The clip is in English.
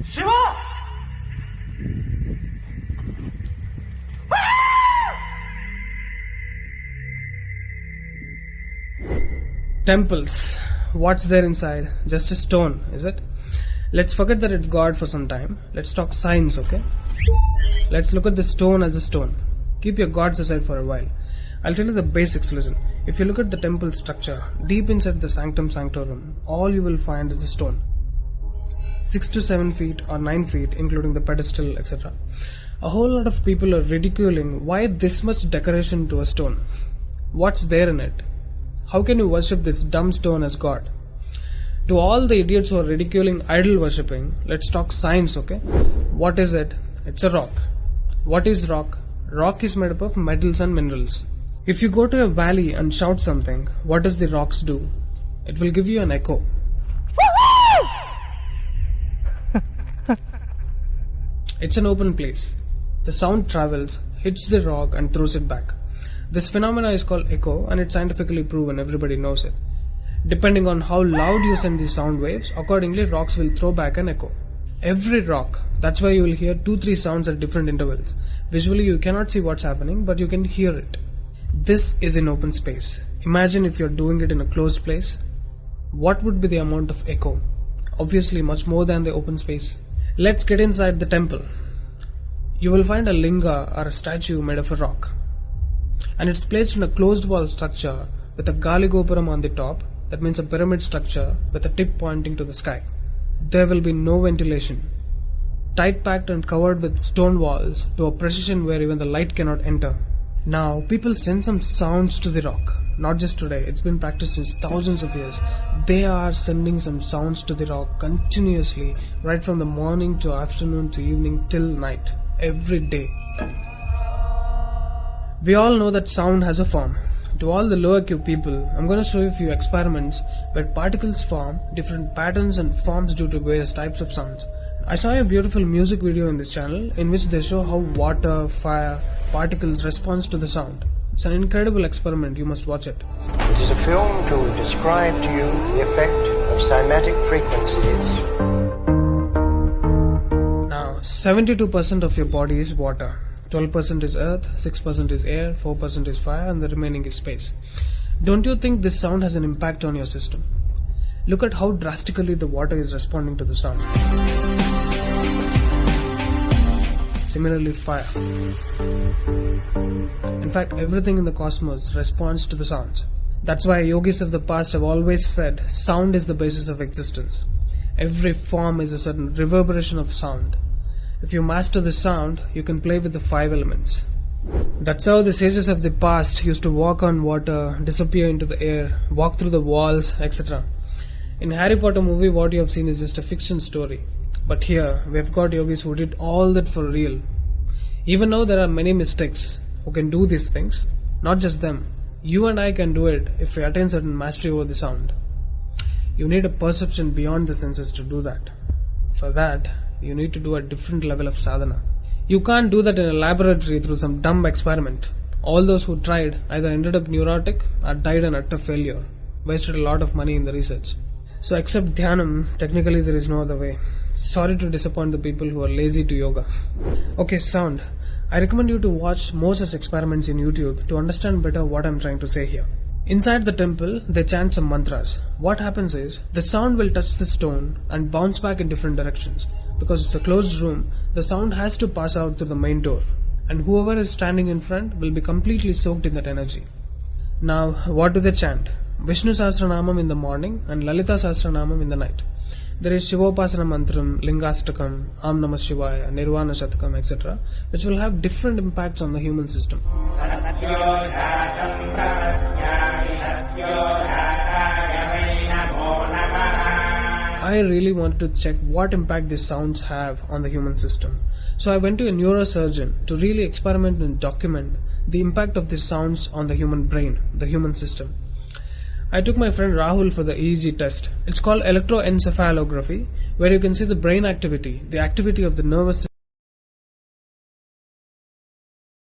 Shiva! Temples. What's there inside? Just a stone, is it? Let's forget that it's God for some time. Let's talk science, okay? Let's look at the stone as a stone. Keep your gods aside for a while. I'll tell you the basics, listen. If you look at the temple structure, deep inside the sanctum sanctorum, all you will find is a stone. 6 to 7 feet or 9 feet, including the pedestal, etc. A whole lot of people are ridiculing why this much decoration to a stone. What's there in it? How can you worship this dumb stone as God? To all the idiots who are ridiculing idol worshipping, let's talk science, okay? What is it? It's a rock. What is rock? Rock is made up of metals and minerals. If you go to a valley and shout something, what does the rocks do? It will give you an echo. It's an open place. The sound travels, hits the rock and throws it back. This phenomena is called echo and it's scientifically proven, everybody knows it. Depending on how loud you send the sound waves, accordingly rocks will throw back an echo. Every rock, that's why you will hear 2-3 sounds at different intervals. Visually you cannot see what's happening, but you can hear it. This is in open space. Imagine if you're doing it in a closed place. What would be the amount of echo? Obviously much more than the open space. Let's get inside the temple. You will find a linga or a statue made of a rock. And it's placed in a closed wall structure with a Galigopuram on the top. That means a pyramid structure with a tip pointing to the sky. There will be no ventilation. Tight packed and covered with stone walls to a precision where even the light cannot enter. Now people send some sounds to the rock. Not just today, it's been practiced since thousands of years. They are sending some sounds to the rock continuously, right from the morning to afternoon to evening till night, every day. We all know that sound has a form. To all the lower IQ people, I'm going to show you a few experiments where particles form different patterns and forms due to various types of sounds. I saw a beautiful music video in this channel in which they show how water, fire, particles respond to the sound. It's an incredible experiment, you must watch it. It is a film to describe to you the effect of cymatic frequencies. Now, 72% of your body is water. 12% is earth, 6% is air, 4% is fire and the remaining is space. Don't you think this sound has an impact on your system? Look at how drastically the water is responding to the sound. Similarly, fire. In fact, everything in the cosmos responds to the sounds. That's why yogis of the past have always said sound is the basis of existence. Every form is a certain reverberation of sound. If you master the sound, you can play with the 5 elements. That's how the sages of the past used to walk on water, disappear into the air, walk through the walls, etc. In Harry Potter movie, what you have seen is just a fiction story. But here, we have got yogis who did all that for real. Even though there are many mystics who can do these things, not just them. You and I can do it if we attain certain mastery over the sound. You need a perception beyond the senses to do that. For that, you need to do a different level of sadhana. You can't do that in a laboratory through some dumb experiment. All those who tried either ended up neurotic or died an utter failure. Wasted a lot of money in the research. So except dhyanam, technically there is no other way. Sorry to disappoint the people who are lazy to yoga. Okay, sound. I recommend you to watch more such experiments in YouTube to understand better what I'm trying to say here. Inside the temple, they chant some mantras. What happens is, the sound will touch the stone and bounce back in different directions. Because it's a closed room, the sound has to pass out through the main door. And whoever is standing in front will be completely soaked in that energy. Now, what do they chant? Vishnu Sahasranamam in the morning and Lalita Sahasranamam in the night. There is Shivopasana Mantram, Lingastakam, Am Namah Shivaya, Nirvana Shatakam, etc., which will have different impacts on the human system. I really wanted to check what impact these sounds have on the human system. So I went to a neurosurgeon to really experiment and document the impact of these sounds on the human brain, the human system. I took my friend Rahul for the EEG test. It's called electroencephalography, where you can see the brain activity, the activity of the nervous system.